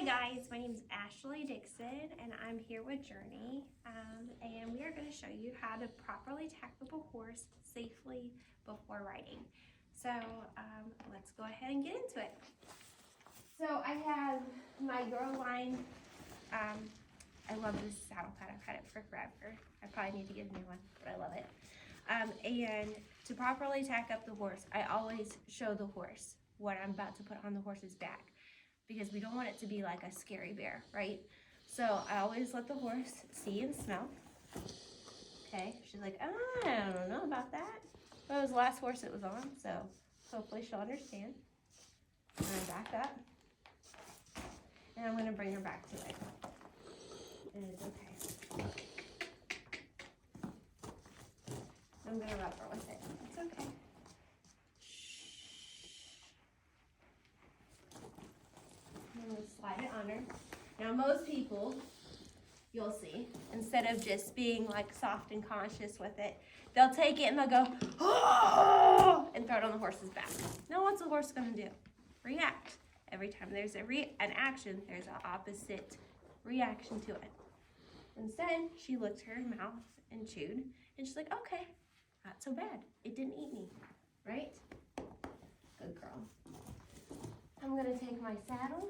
Hi guys, my name is Ashley Dixon and I'm here with Journey and we are going to show you how to properly tack up a horse safely before riding. So let's go ahead and get into it. So I have my Girl Line, I love this saddle pad, I've had it for forever. I probably need to get a new one, but I love it. And to properly tack up the horse, I always show the horse what I'm about to put on the horse's back, because we don't want it to be like a scary bear, right? So I always let the horse see and smell. Okay, she's like, oh, I don't know about that. But it was the last horse it was on, so hopefully she'll understand. I'm gonna back up, and I'm gonna bring her back to it. And it's okay. I'm gonna rub her with it. It's okay. I'm going to slide it on her. Now most people, you'll see, instead of just being like soft and conscious with it, they'll take it and they'll go, oh, and throw it on the horse's back. Now what's the horse going to do? React. Every time there's an action, there's an opposite reaction to it. Instead, she licked her mouth and chewed, and she's like, okay, not so bad. It didn't eat me, right? Good girl. I'm going to take my saddle.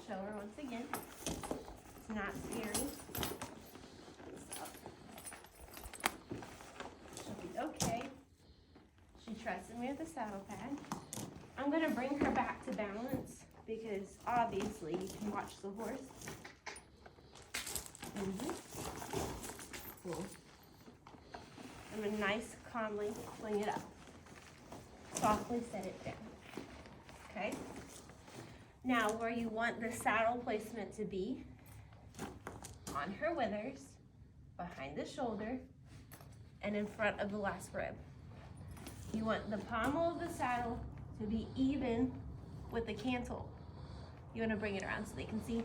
Show her once again. It's not scary. She'll be okay. She trusted me with the saddle pad. I'm going to bring her back to balance because obviously you can watch the horse. Cool. I'm going to nice, calmly fling it up. Softly set it down. Okay? Now, where you want the saddle placement to be, on her withers, behind the shoulder, and in front of the last rib. You want the pommel of the saddle to be even with the cantle. You want to bring it around so they can see.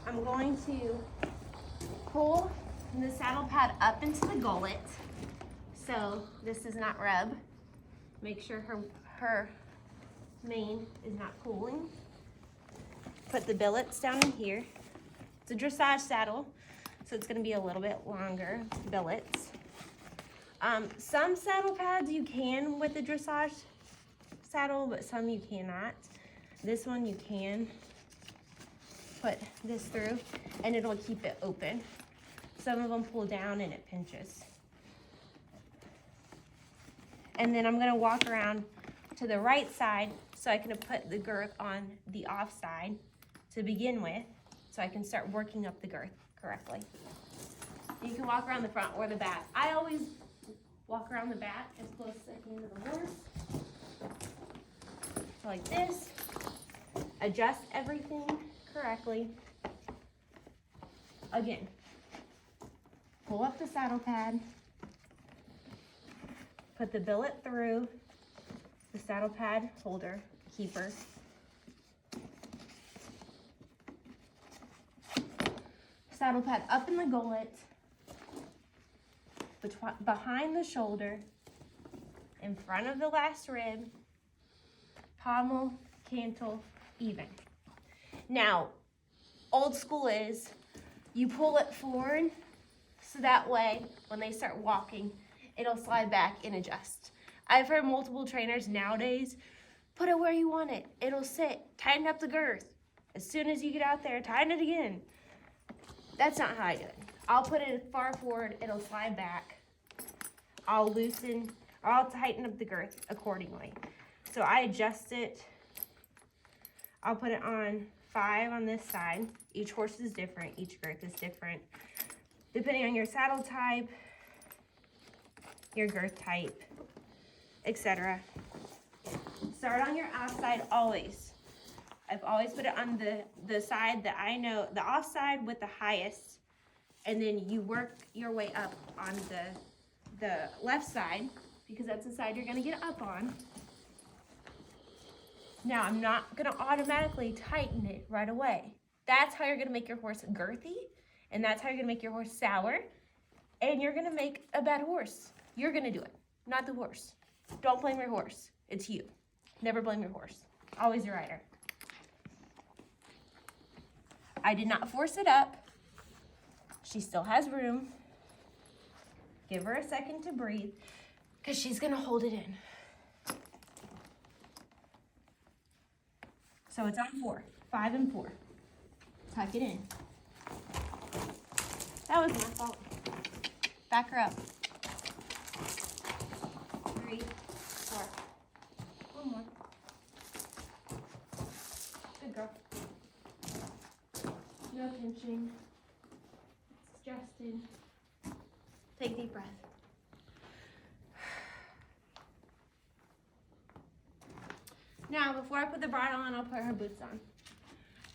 I'm going to pull the saddle pad up into the gullet so this does not rub. Make sure her mane is not pulling. Put the billets down in here. It's a dressage saddle, so it's going to be a little bit longer billets. Some saddle pads you can with the dressage saddle, but some you cannot. This one you can put this through and it'll keep it open. Some of them pull down and it pinches. And then I'm going to walk around to the right side so I can put the girth on the off side to begin with, so I can start working up the girth correctly. You can walk around the front or the back. I always walk around the back as close as I can to the horse. So like this. Adjust everything correctly. Again, pull up the saddle pad. Put the billet through the saddle pad holder, keeper. Saddle pad up in the gullet, behind the shoulder, in front of the last rib, pommel, cantle, even. Now, old school is you pull it forward so that way when they start walking, it'll slide back and adjust. I've heard multiple trainers nowadays, put it where you want it. It'll sit, tighten up the girth. As soon as you get out there, tighten it again. That's not how I do it. I'll put it far forward, it'll slide back. I'll loosen, or I'll tighten up the girth accordingly. So I adjust it. I'll put it on 5 on this side. Each horse is different, each girth is different. Depending on your saddle type, your girth type, etc. Start on your outside always. I've always put it on the side that I know, the off side with the highest, and then you work your way up on the left side because that's the side you're going to get up on. Now, I'm not going to automatically tighten it right away. That's how you're going to make your horse girthy, and that's how you're going to make your horse sour, and you're going to make a bad horse. You're going to do it, not the horse. Don't blame your horse. It's you. Never blame your horse. Always your rider. I did not force it up. She still has room. Give her a second to breathe because she's gonna hold it in. So it's on 4, 5 and 4. Tuck it in. That was my fault. Back her up. 3, 4. One more. Good girl. No pinching. It's Justin. Take a deep breath. Now, before I put the bridle on, I'll put her boots on.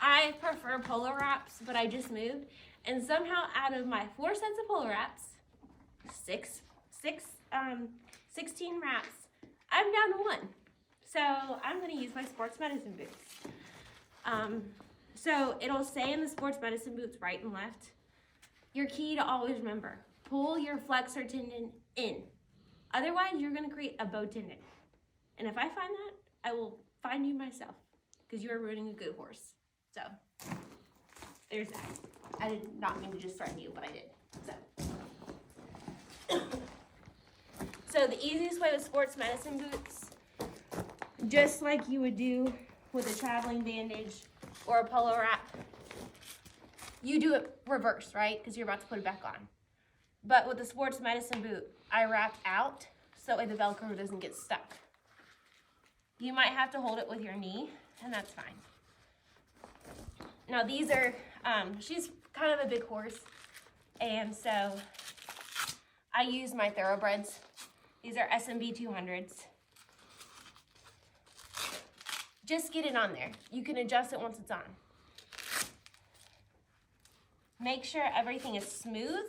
I prefer polo wraps, but I just moved, and somehow out of my 4 sets of polo wraps, 16 wraps, I'm down to 1. So I'm gonna use my sports medicine boots. So it'll say in the sports medicine boots right and left. Your key to always remember, pull your flexor tendon in. Otherwise, you're gonna create a bow tendon. And if I find that, I will find you myself because you are ruining a good horse. So there's that. I did not mean to just threaten you, but I did. So the easiest way with sports medicine boots, just like you would do with a traveling bandage or a polo wrap, you do it reverse, right? Because you're about to put it back on. But with the sports medicine boot, I wrapped out so that way the Velcro doesn't get stuck. You might have to hold it with your knee, and that's fine. Now these are, she's kind of a big horse, and so I use my thoroughbreds. These are SMB 200s. Just get it on there. You can adjust it once it's on. Make sure everything is smooth,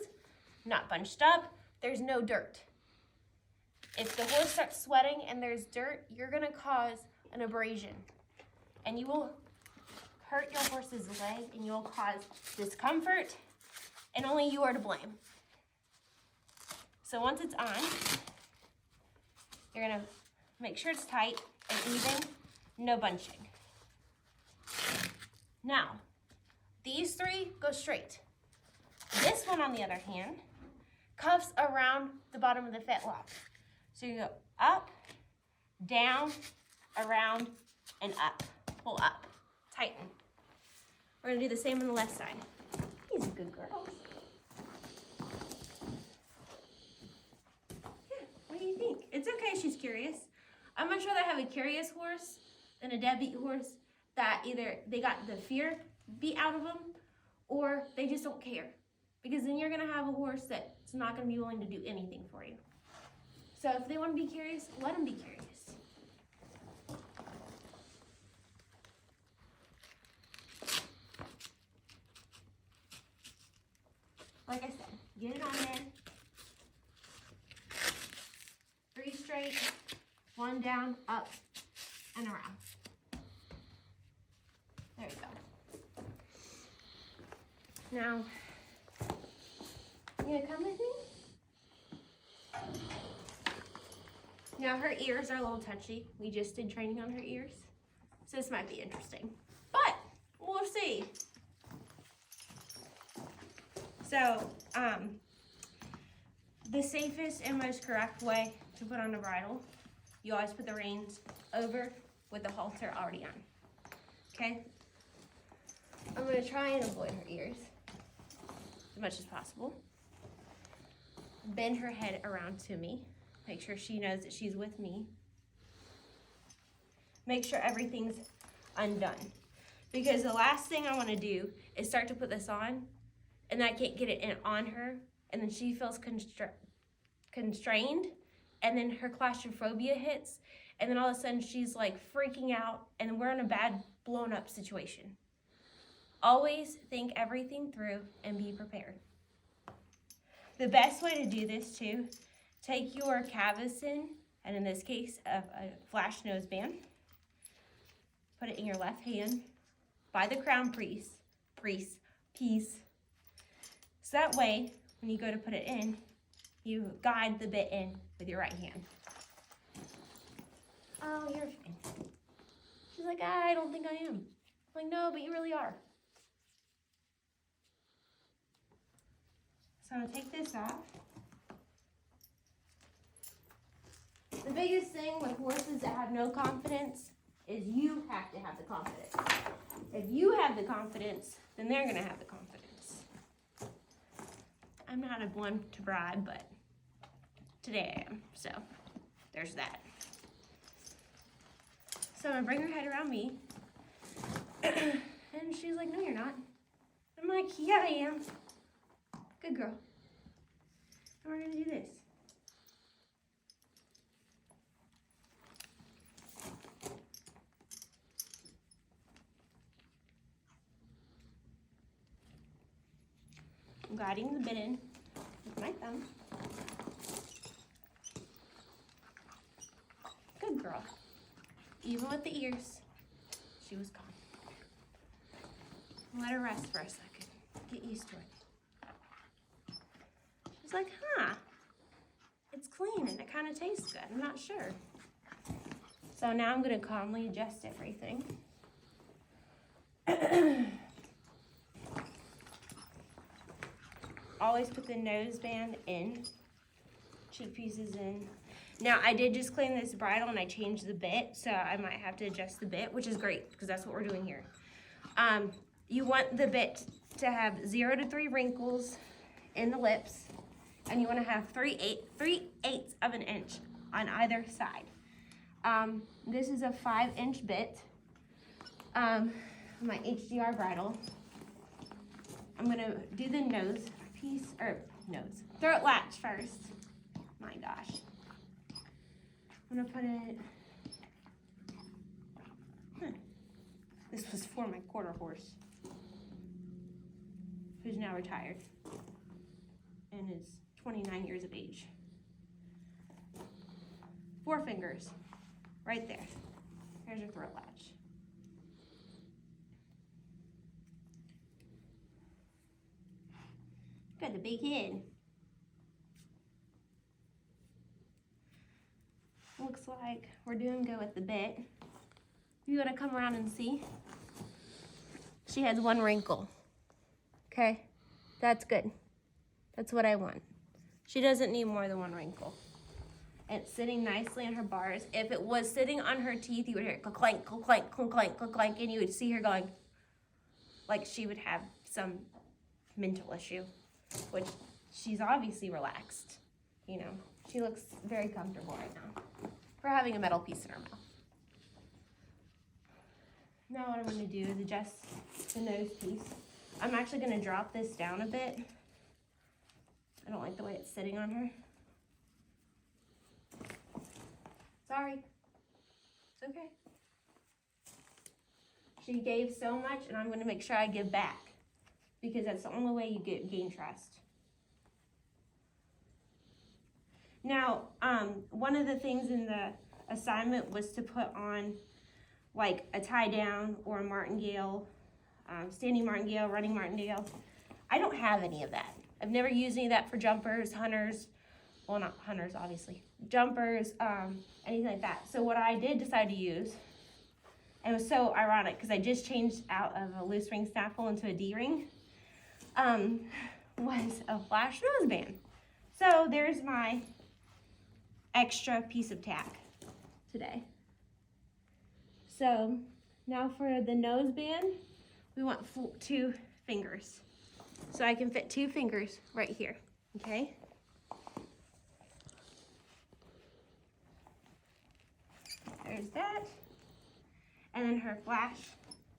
not bunched up. There's no dirt. If the horse starts sweating and there's dirt, you're gonna cause an abrasion. And you will hurt your horse's leg and you will cause discomfort, and only you are to blame. So once it's on, you're gonna make sure it's tight and even, no bunching. Now, these 3 go straight. This one, on the other hand, cuffs around the bottom of the fetlock. So you go up, down, around, and up. Pull up, tighten. We're gonna do the same on the left side. He's a good girl. Yeah, what do you think? It's okay, she's curious. I'm much rather have a curious horse than a deadbeat horse that either they got the fear beat out of them or they just don't care. Because then you're gonna have a horse that's not gonna be willing to do anything for you. So if they wanna be curious, let them be curious. Like I said, get it on there. 3 straight, 1 down, up, and around. There you go. Now, you gonna come with me? Now her ears are a little touchy. We just did training on her ears. So this might be interesting, but we'll see. So, the safest and most correct way to put on a bridle, you always put the reins over with the halter already on, okay? I'm gonna try and avoid her ears as much as possible. Bend her head around to me. Make sure she knows that she's with me. Make sure everything's undone. Because the last thing I wanna do is start to put this on and I can't get it on her, and then she feels constrained, and then her claustrophobia hits, and then all of a sudden she's like freaking out, and we're in a bad blown up situation. Always think everything through and be prepared. The best way to do this too, take your Cavison, and in this case, a flash nose band, put it in your left hand by the crown piece. So that way, when you go to put it in, you guide the bit in with your right hand. Oh, you're fine. like, I don't think I am. I'm like, no, but you really are. So I'm gonna take this off. The biggest thing with horses that have no confidence is you have to have the confidence. If you have the confidence, then they're gonna have the confidence. I'm not a one to bribe, but today I am, so there's that. So I'm gonna bring her head around me, and she's like, no, you're not. I'm like, yeah, I am. Good girl. And we're gonna do this. I'm guiding the bit in with my thumb. Good girl. Even with the ears, she was calm. Let her rest for a second. Get used to it. She's like, huh, it's clean and it kind of tastes good. I'm not sure. So now I'm going to calmly adjust everything. Always put the noseband in, cheek pieces in. Now I did just clean this bridle and I changed the bit, so I might have to adjust the bit, which is great because that's what we're doing here. You want the bit to have 0 to 3 wrinkles in the lips, and you want to have 3/8 of an inch on either side. This is a 5-inch bit. My HDR bridle. I'm gonna do the nose piece, or nose, throat latch first. My gosh. I'm gonna put it, this was for my quarter horse, who's now retired and is 29 years of age. 4 fingers, right there. Here's your throat latch. Got the big head. Looks like we're doing good with the bit. You gotta come around and see. She has 1 wrinkle. Okay, that's good. That's what I want. She doesn't need more than 1 wrinkle. It's sitting nicely on her bars. If it was sitting on her teeth, you would hear it clank, clank, clank, clank, and you would see her going like she would have some mental issue, which she's obviously relaxed. You know, she looks very comfortable right now for having a metal piece in her mouth. Now what I'm going to do is adjust the nose piece. I'm actually going to drop this down a bit. I don't like the way it's sitting on her. Sorry. It's okay. She gave so much, and I'm going to make sure I give back, because that's the only way you gain trust. Now, one of the things in the assignment was to put on like a tie down or a martingale, standing martingale, running martingale. I don't have any of that. I've never used any of that for jumpers, hunters, well, not hunters, obviously, jumpers, anything like that. So what I did decide to use, and it was so ironic because I just changed out of a loose ring snaffle into a D-ring, was a flash noseband. So there's my extra piece of tack today. So now for the noseband, we want 2 fingers. So I can fit 2 fingers right here, okay? There's that. And then her flash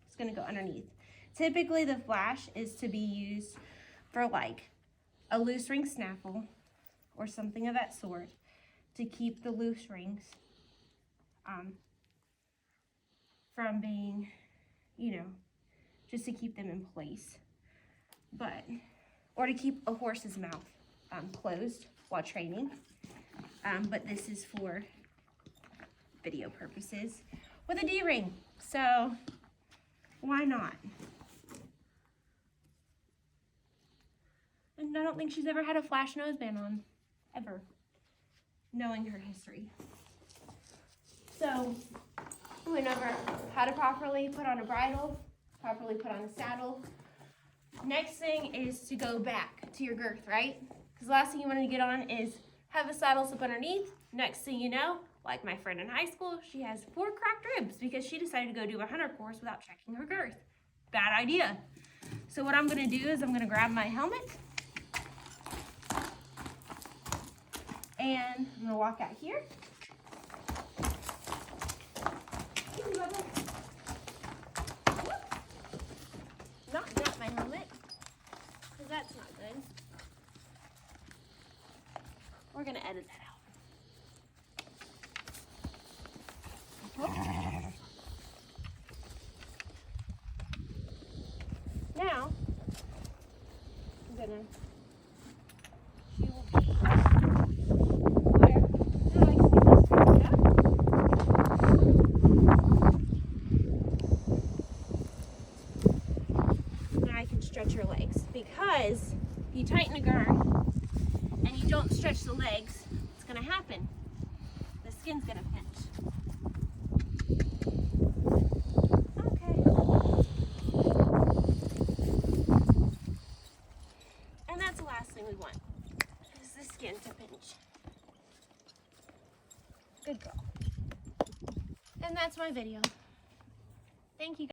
is gonna go underneath. Typically the flash is to be used for like a loose ring snaffle or something of that sort to keep the loose rings from being, you know, just to keep them in place. But, or to keep a horse's mouth closed while training. But this is for video purposes with a D-ring. So why not? And I don't think she's ever had a flash noseband on, ever, knowing her history. So I'm We went over how to properly put on a bridle, properly put on a saddle. Next thing is to go back to your girth, right? Because the last thing you want to get on is have a saddle slip underneath. Next thing you know, like my friend in high school, she has 4 cracked ribs because she decided to go do a hunter course without checking her girth. Bad idea. So what I'm going to do is I'm going to grab my helmet and I'm going to walk out here. Not drop my helmet, because that's not good. We're going to edit that out. Now, I'm going to, she will be where, now I can get this figured out. Now I can stretch her legs, because if you tighten a girth and you don't stretch the legs, what's going to happen? The skin's going to pinch. We want is the skin to pinch. Good girl. And that's my video. Thank you guys.